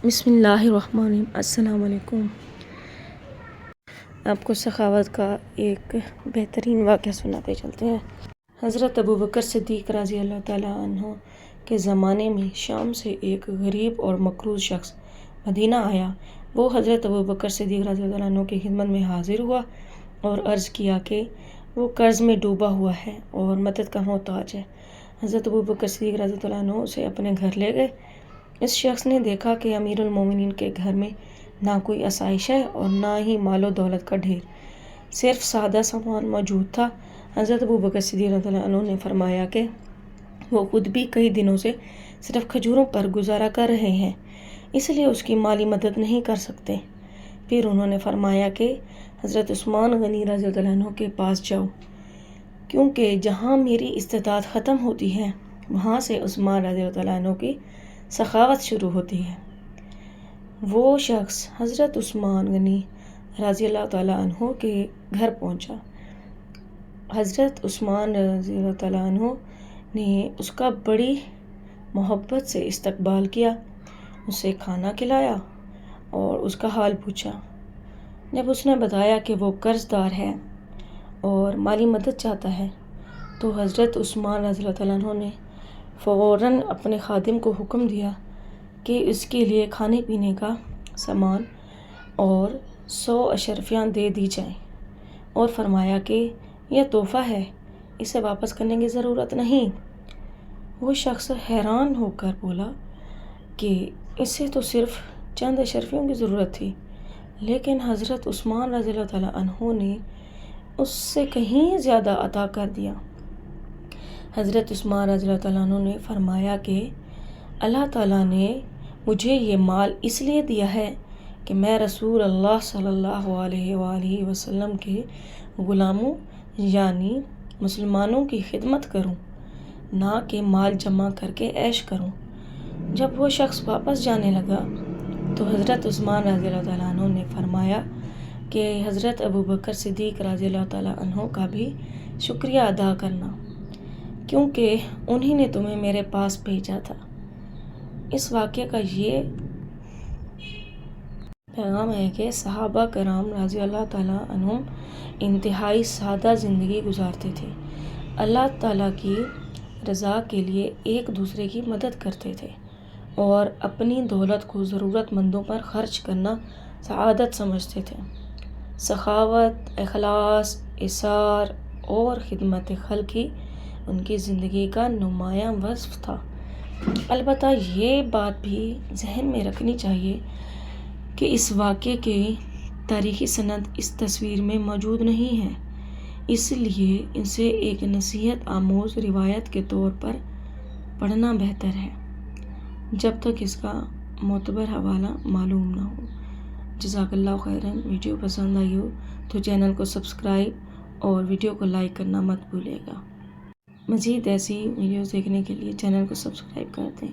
بسم اللہ الرحمن الرحیم۔ السلام علیکم۔ آپ کو سخاوت کا ایک بہترین واقعہ سناتے چلتے ہیں۔ حضرت ابوبکر صدیق رضی اللہ تعالیٰ عنہ کے زمانے میں شام سے ایک غریب اور مقروض شخص مدینہ آیا۔ وہ حضرت ابوبکر صدیق رضی اللہ عنہ کی خدمت میں حاضر ہوا اور عرض کیا کہ وہ قرض میں ڈوبا ہوا ہے اور مدد کا محتاج ہے۔ حضرت ابوبکر صدیق رضی اللہ عنہ اسے اپنے گھر لے گئے۔ اس شخص نے دیکھا کہ امیر المومنین کے گھر میں نہ کوئی آسائش ہے اور نہ ہی مال و دولت کا ڈھیر، صرف سادہ سامان موجود تھا۔ حضرت ابوبکر صدیق رضی اللہ عنہ نے فرمایا کہ وہ خود بھی کئی دنوں سے صرف کھجوروں پر گزارا کر رہے ہیں، اس لیے اس کی مالی مدد نہیں کر سکتے۔ پھر انہوں نے فرمایا کہ حضرت عثمان غنی رضی اللہ عنہ کے پاس جاؤ، کیونکہ جہاں میری استطاعت ختم ہوتی ہے وہاں سے عثمان رضی اللہ عنہ کی سخاوت شروع ہوتی ہے۔ وہ شخص حضرت عثمان غنی رضی اللہ تعالیٰ عنہ کے گھر پہنچا۔ حضرت عثمان رضی اللہ تعالیٰ عنہ نے اس کا بڑی محبت سے استقبال کیا، اسے کھانا کھلایا اور اس کا حال پوچھا۔ جب اس نے بتایا کہ وہ قرض دار ہے اور مالی مدد چاہتا ہے تو حضرت عثمان رضی اللہ تعالیٰ عنہ نے فوراً اپنے خادم کو حکم دیا کہ اس کے لیے کھانے پینے کا سامان اور 100 اشرفیاں دے دی جائیں اور فرمایا کہ یہ تحفہ ہے، اسے واپس کرنے کی ضرورت نہیں۔ وہ شخص حیران ہو کر بولا کہ اسے تو صرف چند اشرفیوں کی ضرورت تھی، لیکن حضرت عثمان رضی اللہ تعالیٰ عنہ نے اس سے کہیں زیادہ عطا کر دیا۔ حضرت عثمان رضی اللہ تعالیٰ عنہ نے فرمایا کہ اللہ تعالیٰ نے مجھے یہ مال اس لیے دیا ہے کہ میں رسول اللہ صلی اللہ علیہ وآلہ وسلم کے غلاموں یعنی مسلمانوں کی خدمت کروں، نہ کہ مال جمع کر کے عیش کروں۔ جب وہ شخص واپس جانے لگا تو حضرت عثمان رضی اللہ تعالیٰ عنہ نے فرمایا کہ حضرت ابوبکر صدیق رضی اللہ تعالیٰ عنہ کا بھی شکریہ ادا کرنا، کیونکہ انہی نے تمہیں میرے پاس بھیجا تھا۔ اس واقعے کا یہ پیغام ہے کہ صحابہ کرام رضی اللہ تعالیٰ عنہم انتہائی سادہ زندگی گزارتے تھے، اللہ تعالیٰ کی رضا کے لیے ایک دوسرے کی مدد کرتے تھے اور اپنی دولت کو ضرورت مندوں پر خرچ کرنا سعادت سمجھتے تھے۔ سخاوت، اخلاص، ایثار اور خدمت خلق ہی ان کی زندگی کا نمایاں وصف تھا۔ البتہ یہ بات بھی ذہن میں رکھنی چاہیے کہ اس واقعے کی تاریخی سند اس تصویر میں موجود نہیں ہے، اس لیے اسے ایک نصیحت آموز روایت کے طور پر پڑھنا بہتر ہے جب تک اس کا معتبر حوالہ معلوم نہ ہو۔ جزاک اللہ خیراً۔ ویڈیو پسند آئی ہو تو چینل کو سبسکرائب اور ویڈیو کو لائک کرنا مت بھولیے گا۔ مزید ایسی ویڈیوز دیکھنے کے لیے چینل کو سبسکرائب کر دیں۔